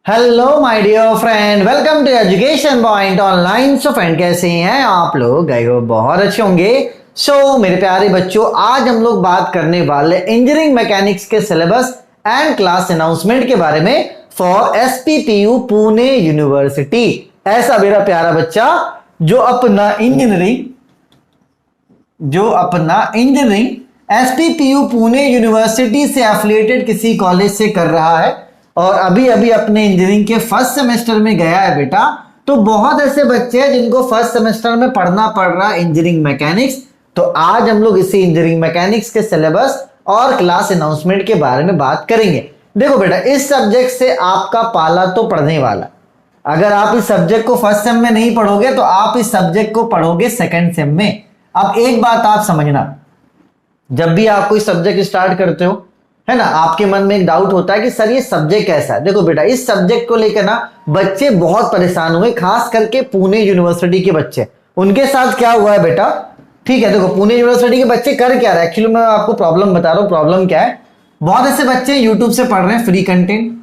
Hello my dear friend, welcome to education point online. So friend, कैसे हैं आप लोग? गए हो बहुत अच्छे होंगे। मेरे प्यारे बच्चों, आज हम लोग बात करने वाले इंजीनियरिंग मैकेनिक्स के सिलेबस एंड क्लास अनाउंसमेंट के बारे में फॉर एसपीपीयू पुणे यूनिवर्सिटी। ऐसा मेरा प्यारा बच्चा जो अपना इंजीनियरिंग एसपीपीयू पुणे यूनिवर्सिटी से एफिलिएटेड किसी कॉलेज से कर रहा है और अभी अभी अपने इंजीनियरिंग के फर्स्ट सेमेस्टर में गया है बेटा। तो बहुत ऐसे बच्चे हैं जिनको फर्स्ट सेमेस्टर में पढ़ना पड़ रहा है इंजीनियरिंग मैकेनिक्स। तो आज हम लोग इसी इंजीनियरिंग मैकेनिक्स के सिलेबस और क्लास अनाउंसमेंट के बारे में बात करेंगे। देखो बेटा, इस सब्जेक्ट से आपका पाला तो पढ़ने वाला। अगर आप इस सब्जेक्ट को फर्स्ट सेम में नहीं पढ़ोगे तो आप इस सब्जेक्ट को पढ़ोगे सेकेंड सेम में। अब एक बात आप समझना, जब भी आप कोई सब्जेक्ट स्टार्ट करते हो, है ना, आपके मन में एक डाउट होता है कि सर ये सब्जेक्ट कैसा है। देखो बेटा, इस सब्जेक्ट को लेकर ना बच्चे बहुत परेशान हुए, खास करके पुणे यूनिवर्सिटी के बच्चे। उनके साथ क्या हुआ है बेटा? ठीक है, देखो पुणे यूनिवर्सिटी के बच्चे कर क्या रहे हैं, एक्चुअली मैं आपको प्रॉब्लम बता रहा हूं। प्रॉब्लम क्या है, बहुत ऐसे बच्चे यूट्यूब से पढ़ रहे हैं फ्री कंटेंट,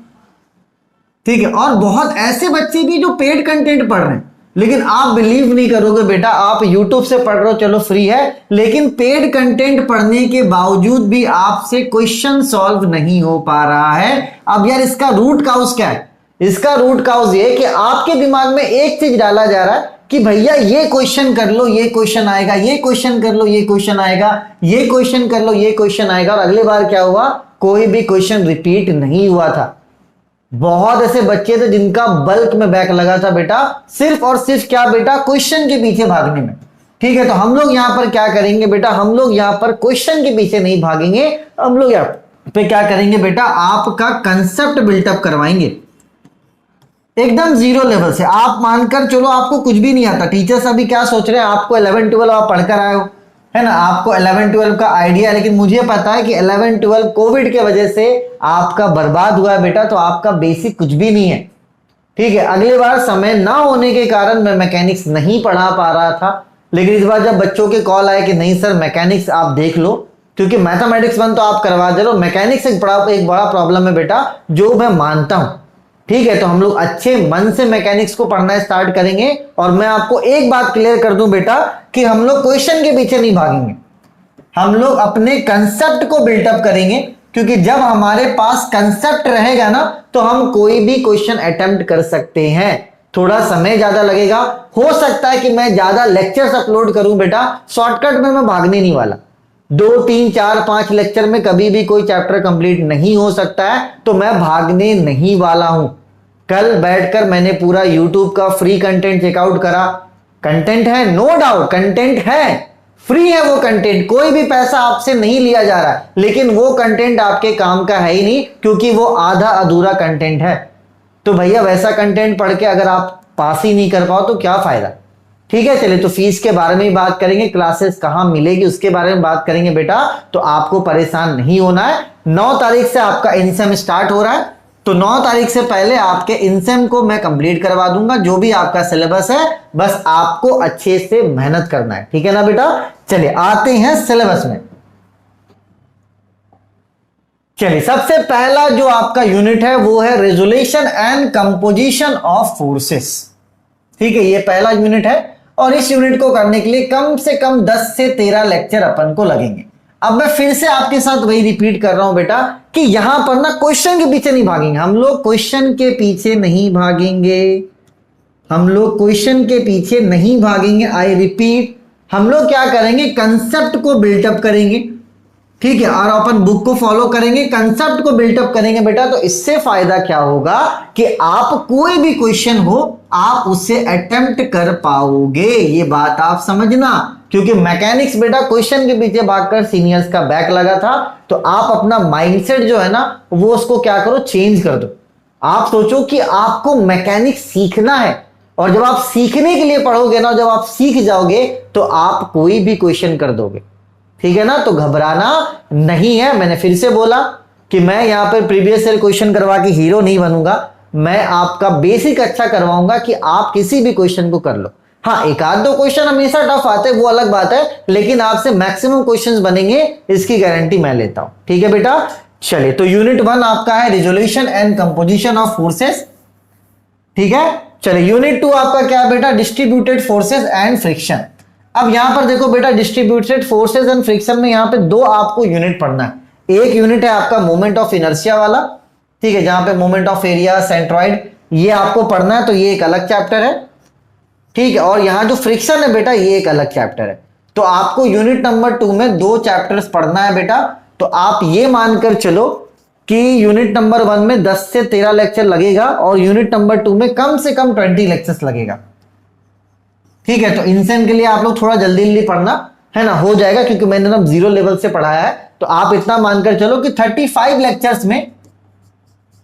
ठीक है, और बहुत ऐसे बच्चे भी जो पेड कंटेंट पढ़ रहे हैं। लेकिन आप बिलीव नहीं करोगे बेटा, आप YouTube से पढ़ रहे हो, चलो फ्री है, लेकिन पेड कंटेंट पढ़ने के बावजूद भी आपसे क्वेश्चन सॉल्व नहीं हो पा रहा है। अब यार इसका रूट काउज क्या है? इसका रूट काउज ये कि आपके दिमाग में एक चीज डाला जा रहा है कि भैया ये क्वेश्चन कर लो, ये क्वेश्चन आएगा, ये क्वेश्चन कर लो, ये क्वेश्चन आएगा, ये क्वेश्चन कर लो, ये क्वेश्चन आएगा। और अगली बार क्या हुआ? कोई भी क्वेश्चन रिपीट नहीं हुआ था। बहुत ऐसे बच्चे थे जिनका बल्क में बैक लगा था बेटा, सिर्फ और सिर्फ क्या बेटा? क्वेश्चन के पीछे भागने में। ठीक है, तो हम लोग यहां पर क्या करेंगे बेटा? हम लोग यहां पर क्वेश्चन के पीछे नहीं भागेंगे, हम लोग यहां पे क्या करेंगे बेटा? आपका कंसेप्ट बिल्टअप करवाएंगे एकदम जीरो लेवल से। आप मानकर चलो आपको कुछ भी नहीं आता। टीचर्स अभी क्या सोच रहे हैं, आपको 11-12 आप पढ़कर आए हो, है ना, आपको 11-12 का आइडिया, लेकिन मुझे पता है कि 11-12 कोविड के वजह से आपका बर्बाद हुआ है बेटा। तो आपका बेसिक कुछ भी नहीं है। ठीक है, अगली बार समय ना होने के कारण मैं मैकेनिक्स नहीं पढ़ा पा रहा था, लेकिन इस बार जब बच्चों के कॉल आए कि नहीं सर मैकेनिक्स आप देख लो, क्योंकि मैथमेटिक्स 1 तो आप करवा दे रहे हो, मैकेनिक्स एक बड़ा प्रॉब्लम है बेटा, जो मैं मानता हूं। ठीक है, तो हम लोग अच्छे मन से मैकेनिक्स को पढ़ना स्टार्ट करेंगे। और मैं आपको एक बात क्लियर कर दूं बेटा कि हम लोग क्वेश्चन के पीछे नहीं भागेंगे, हम लोग अपने कंसेप्ट को बिल्टअप करेंगे। क्योंकि जब हमारे पास कंसेप्ट रहेगा ना तो हम कोई भी क्वेश्चन अटेम्प्ट कर सकते हैं। थोड़ा समय ज्यादा लगेगा, हो सकता है कि मैं ज्यादा लेक्चर्स अपलोड करूं बेटा, शॉर्टकट में मैं भागने नहीं वाला। 2, 3, 4, 5 लेक्चर में कभी भी कोई चैप्टर कंप्लीट नहीं हो सकता है, तो मैं भागने नहीं वाला हूं। कल बैठकर मैंने पूरा YouTube का फ्री कंटेंट चेकआउट करा। कंटेंट है, नो डाउट कंटेंट है, फ्री है वो कंटेंट, कोई भी पैसा आपसे नहीं लिया जा रहा है, लेकिन वो कंटेंट आपके काम का है ही नहीं, क्योंकि वो आधा अधूरा कंटेंट है। तो भैया वैसा कंटेंट पढ़ के अगर आप पास ही नहीं कर पाओ तो क्या फायदा? ठीक है, चलिए तो फीस के बारे में बात करेंगे, क्लासेस कहां मिलेगी उसके बारे में बात करेंगे बेटा। तो आपको परेशान नहीं होना है। 9 तारीख से आपका इनसेम स्टार्ट हो रहा है, तो 9 तारीख से पहले आपके इनसेम को मैं कंप्लीट करवा दूंगा। जो भी आपका सिलेबस है, बस आपको अच्छे से मेहनत करना है, ठीक है ना बेटा। चलिए आते हैं सिलेबस में। चलिए, सबसे पहला जो आपका यूनिट है वो है resolution and composition of forces. ठीक है, ये पहला यूनिट है और इस यूनिट को करने के लिए कम से कम 10 से 13 लेक्चर अपन को लगेंगे। अब मैं फिर से आपके साथ वही रिपीट कर रहा हूं बेटा कि यहां पर ना क्वेश्चन के पीछे नहीं भागेंगे, हम लोग क्वेश्चन के पीछे नहीं भागेंगे, हम लोग क्वेश्चन के पीछे नहीं भागेंगे। आई रिपीट, हम लोग क्या करेंगे? कंसेप्ट को बिल्टअप करेंगे। ठीक है, और अपन बुक को फॉलो करेंगे, कंसेप्ट को बिल्टअप करेंगे बेटा। तो इससे फायदा क्या होगा कि आप कोई भी क्वेश्चन हो आप उसे अटेम्प्ट कर पाओगे, ये बात आप समझना। क्योंकि मैकेनिक्स बेटा क्वेश्चन के पीछे भागकर सीनियर्स का बैक लगा था। तो आप अपना माइंडसेट जो है ना वो उसको क्या करो, चेंज कर दो। आप सोचो कि आपको मैकेनिक्स सीखना है, और जब आप सीखने के लिए पढ़ोगे ना, जब आप सीख जाओगे तो आप कोई भी क्वेश्चन कर दोगे, ठीक है ना। तो घबराना नहीं है। मैंने फिर से बोला कि मैं यहां पर प्रीवियस ईयर क्वेश्चन करवा के हीरो नहीं बनूंगा, मैं आपका बेसिक अच्छा करवाऊंगा कि आप किसी भी क्वेश्चन को कर लो। हाँ, एक आध दो क्वेश्चन हमेशा टफ आते हैं, वो अलग बात है, लेकिन आपसे मैक्सिमम क्वेश्चंस बनेंगे, इसकी गारंटी मैं लेता हूं। ठीक है बेटा, चलिए तो यूनिट 1 आपका है resolution and composition of forces. ठीक है। चलिए यूनिट 2 आपका क्या है बेटा, डिस्ट्रीब्यूटेड फोर्सेस एंड फ्रिक्शन। अब यहां पर देखो बेटा, डिस्ट्रीब्यूटेड फोर्सेस एंड फ्रिक्शन में यहां पे दो आपको यूनिट पढ़ना है। एक यूनिट है आपका मोमेंट ऑफ इनर्शिया वाला, ठीक है, जहां पे मोमेंट ऑफ एरिया, सेंट्रॉइड, ये आपको पढ़ना है, तो ये एक अलग चैप्टर है, ठीक है। और यहां जो फ्रिक्शन है बेटा, ये एक अलग चैप्टर है। तो आपको यूनिट नंबर 2 में दो चैप्टर्स पढ़ना है बेटा। तो आप ये मानकर चलो कि यूनिट नंबर 1 में 10 से 13 लेक्चर लगेगा और यूनिट नंबर 2 में कम से कम 20 लेक्चर्स लगेगा, ठीक है। तो इनसेम के लिए आप लोग थोड़ा जल्दी जल्दी पढ़ना है ना, हो जाएगा, क्योंकि मैंने ना 0 लेवल से पढ़ाया है। तो आप इतना मानकर चलो कि 35 लेक्चर्स में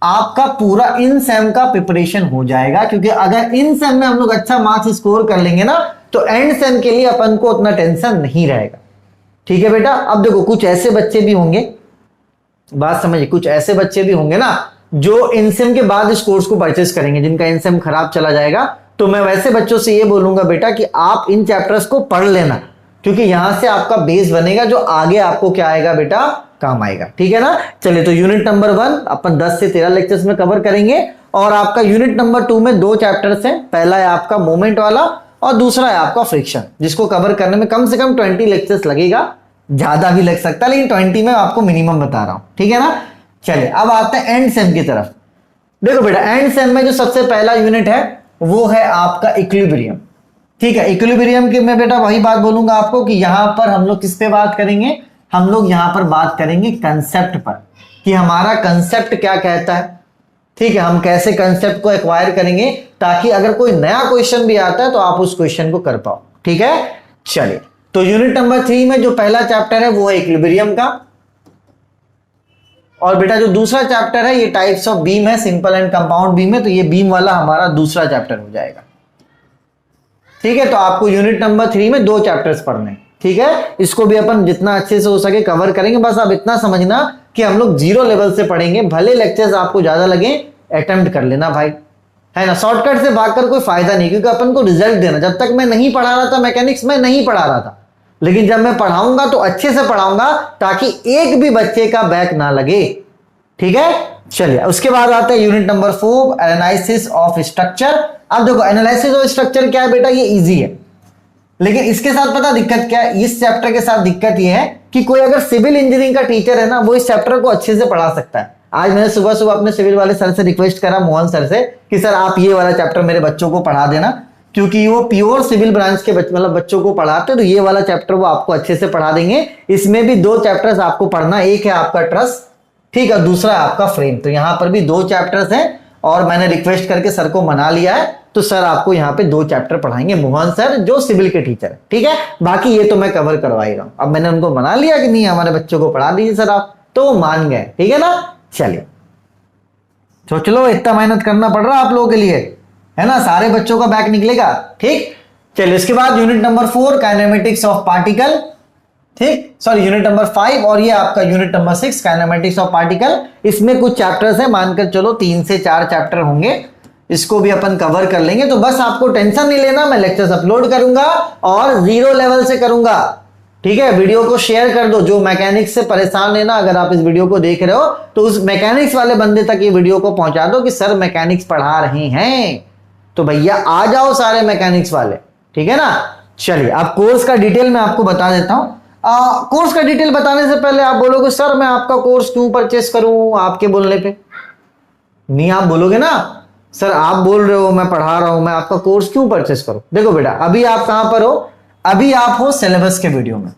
आपका पूरा इन सेम का प्रिपरेशन हो जाएगा, क्योंकि अगर इन सेम में हम लोग अच्छा मार्क्स स्कोर कर लेंगे ना, तो एंड सेम के लिए अपन को उतना टेंशन नहीं रहेगा, ठीक है बेटा। अब देखो कुछ ऐसे बच्चे भी होंगे, बात समझिए, कुछ ऐसे बच्चे भी होंगे ना जो इन सेम के बाद इस कोर्स को परचेस करेंगे, जिनका इन सेम खराब चला जाएगा। तो मैं वैसे बच्चों से ये बोलूंगा बेटा कि आप इन चैप्टर्स को पढ़ लेना, क्योंकि यहां से आपका बेस बनेगा जो आगे आपको क्या आएगा बेटा, काम आएगा, ठीक है ना। चलिए, तो यूनिट नंबर 1 अपन 10 से 13 लेक्चर्स में कवर करेंगे, और आपका यूनिट नंबर 2 में दो चैप्टर्स हैं। पहला है आपका मोमेंट वाला और दूसरा है आपका फ्रिक्शन, जिसको कवर करने में कम से कम 20 लेक्चर्स लगेगा, ज्यादा भी लग सकता है, लेकिन 20 में आपको मिनिमम बता रहा हूं, ठीक है ना। चलिए अब आते हैं एंड सेम की तरफ। देखो बेटा, एंड सेम में जो सबसे पहला यूनिट है वो है आपका इक्विलिब्रियम, ठीक है। इक्विलिब्रियम की मैं बेटा वही बात बोलूंगा आपको कि यहां पर हम लोग किस पे बात करेंगे, हम लोग यहां पर बात करेंगे कंसेप्ट पर, कि हमारा कंसेप्ट क्या कहता है, ठीक है। हम कैसे कंसेप्ट को एक्वायर करेंगे, ताकि अगर कोई नया क्वेश्चन भी आता है तो आप उस क्वेश्चन को कर पाओ, ठीक है। चलिए, तो यूनिट नंबर 3 में जो पहला चैप्टर है वो है इक्विलिब्रियम का, और बेटा जो दूसरा चैप्टर है ये टाइप्स ऑफ बीम है, सिंपल एंड कंपाउंड बीम है, तो ये बीम वाला हमारा दूसरा चैप्टर हो जाएगा, ठीक है। तो आपको यूनिट नंबर 3 में दो चैप्टर्स पढ़ने हैं, ठीक है। इसको भी अपन जितना अच्छे से हो सके कवर करेंगे। बस आप इतना समझना कि हम लोग 0 लेवल से पढ़ेंगे, भले लेक्चर्स आपको ज्यादा लगे, अटेम्प्ट कर लेना भाई, है ना। शॉर्टकट से भागकर कोई फायदा नहीं, क्योंकि अपन को रिजल्ट देना। जब तक मैं नहीं पढ़ा रहा था मैकेनिक्स में, नहीं पढ़ा रहा था, लेकिन जब मैं पढ़ाऊंगा तो अच्छे से पढ़ाऊंगा, ताकि एक भी बच्चे का बैक ना लगे, ठीक है। चलिए, उसके बाद आते हैं unit number 4, analysis of structure. अब देखो, एनालिसिस ऑफ स्ट्रक्चर क्या है बेटा, ये इजी है, लेकिन इसके साथ पता दिक्कत क्या है, इस चैप्टर के साथ दिक्कत ये है कि कोई अगर सिविल इंजीनियरिंग का टीचर है ना, वो इस चैप्टर को अच्छे से पढ़ा सकता है। आज मैंने सुबह सुबह अपने सिविल वाले सर से रिक्वेस्ट करा, मोहन सर से, कि सर आप ये वाला चैप्टर मेरे बच्चों को पढ़ा देना, क्योंकि वो प्योर सिविल ब्रांच के मतलब बच्चों को पढ़ाते, तो ये वाला चैप्टर वो आपको अच्छे से पढ़ा देंगे। इसमें भी दो चैप्टर्स आपको पढ़ना, एक है आपका ट्रस्ट, ठीक है, दूसरा है आपका फ्रेम। तो यहां पर भी दो चैप्टर्स हैं, और मैंने रिक्वेस्ट करके सर को मना लिया है, तो सर आपको यहाँ पे दो चैप्टर पढ़ाएंगे, मोहन सर जो सिविल के टीचर है, ठीक है। बाकी ये तो मैं कवर करवा ही रहा हूं। अब मैंने उनको मना लिया कि नहीं, हमारे बच्चों को पढ़ा दीजिए सर आप, तो वो मान गए, ठीक है ना। चलिए, सोच लो, इतना मेहनत करना पड़ रहा है आप लोगों के लिए, है ना, सारे बच्चों का बैक निकलेगा, ठीक। चलिए, इसके बाद unit number 4, kinematics of particle, ठीक, सॉरी यूनिट नंबर 5, और ये आपका unit number 6, kinematics of particle. इसमें कुछ चैप्टर्स है, मानकर चलो 3 से 4 चैप्टर होंगे, इसको भी अपन कवर कर लेंगे। तो बस आपको टेंशन नहीं लेना, मैं लेक्चर्स अपलोड करूंगा और 0 लेवल से करूंगा, ठीक है। वीडियो को शेयर कर दो, जो मैकेनिक्स से परेशान है ना, अगर आप इस वीडियो को देख रहे हो तो उस मैकेनिक्स वाले बंदे तक ये वीडियो को पहुंचा दो कि सर मैकेनिक्स पढ़ा रहे हैं, तो भैया आ जाओ सारे मैकेनिक्स वाले, ठीक है ना। चलिए, अब कोर्स का डिटेल मैं आपको बता देता हूं। कोर्स का डिटेल बताने से पहले आप बोलोगे सर मैं आपका कोर्स क्यों परचेस करूं, आपके बोलने पे नहीं, आप बोलोगे ना सर आप बोल रहे हो मैं पढ़ा रहा हूं, मैं आपका कोर्स क्यों परचेस करूं। देखो बेटा, अभी आप कहां पर हो, अभी आप हो सिलेबस के वीडियो में,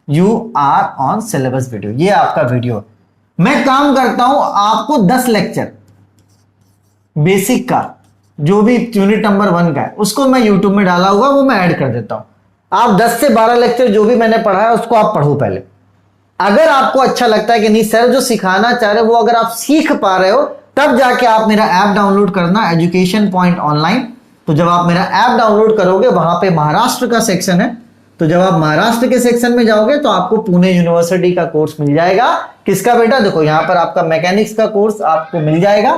you are on syllabus video, ये आपका वीडियो। मैं काम करता हूं आपको 10 लेक्चर बेसिक का, जो भी यूनिट नंबर 1 का है, उसको मैं यूट्यूब में डाला हुआ, वो मैं ऐड कर देता हूं। आप 10 से 12 लेक्चर जो भी मैंने पढ़ा है उसको आप पढ़ो पहले। अगर आपको अच्छा लगता है कि नहीं सर जो सिखाना चाह रहे हो वो अगर आप सीख पा रहे हो, तब जाके आप मेरा ऐप डाउनलोड करना, एजुकेशन पॉइंट ऑनलाइन। तो जब आप मेरा ऐप डाउनलोड करोगे, वहां पे महाराष्ट्र का सेक्शन है, तो जब आप महाराष्ट्र के सेक्शन में जाओगे तो आपको पुणे यूनिवर्सिटी का कोर्स मिल जाएगा। किसका बेटा, देखो यहां पर आपका मैकेनिक्स का कोर्स आपको मिल जाएगा।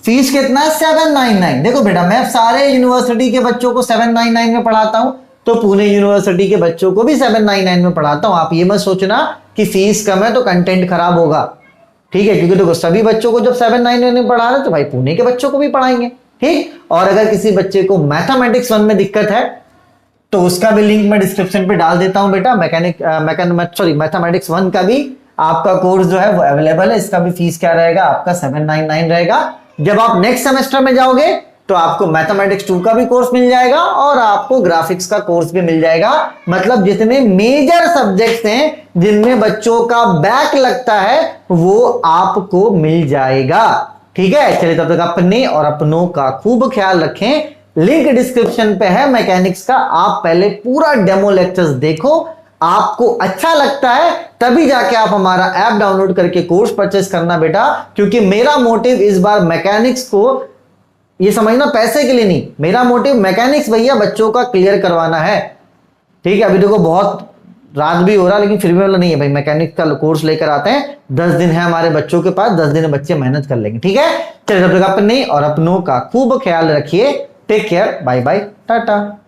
फीस कितना है, 799। देखो बेटा, मैं सारे यूनिवर्सिटी के बच्चों को 799 में पढ़ाता हूं, तो पुणे यूनिवर्सिटी के बच्चों को भी 799 में पढ़ाता हूं। आप ये मत सोचना कि फीस कम है तो कंटेंट खराब होगा, ठीक है, क्योंकि देखो सभी बच्चों को जब 799 में पढ़ा रहे तो भाई पुणे के बच्चों को भी पढ़ाएंगे, ठीक। और अगर किसी बच्चे को मैथमेटिक्स 1 में दिक्कत है तो उसका भी लिंक मैं डिस्क्रिप्शन पे डाल देता हूं बेटा। मैथमेटिक्स 1 का भी आपका कोर्स जो है वो अवेलेबल है। इसका भी फीस क्या रहेगा आपका 799 रहेगा। जब आप नेक्स्ट सेमेस्टर में जाओगे तो आपको मैथमेटिक्स 2 का भी कोर्स मिल जाएगा और आपको ग्राफिक्स का कोर्स भी मिल जाएगा। मतलब जितने मेजर सब्जेक्ट्स हैं जिनमें बच्चों का बैक लगता है वो आपको मिल जाएगा। ठीक है, चलिए तब तक अपने और अपनों का खूब ख्याल रखें। लिंक डिस्क्रिप्शन पे है मैकेनिक्स का। आप पहले पूरा डेमो लेक्चर्स देखो, आपको अच्छा लगता है तभी जाके आप हमारा ऐप डाउनलोड करके कोर्स परचेस करना बेटा। क्योंकि मेरा मोटिव इस बार मैकेनिक्स को, ये समझना, पैसे के लिए नहीं, मेरा मोटिव मैकेनिक्स भैया बच्चों का क्लियर करवाना है। ठीक है, अभी देखो बहुत रात भी हो रहा लेकिन फिर भी वाला नहीं है भाई, मैकेनिक्स का कोर्स लेकर आते हैं। 10 दिन है हमारे बच्चों के पास, 10 दिन में बच्चे मेहनत कर लेंगे। ठीक है, चलिए तब तक अपने और अपनों का खूब ख्याल रखिए। Take care, bye bye, Tata.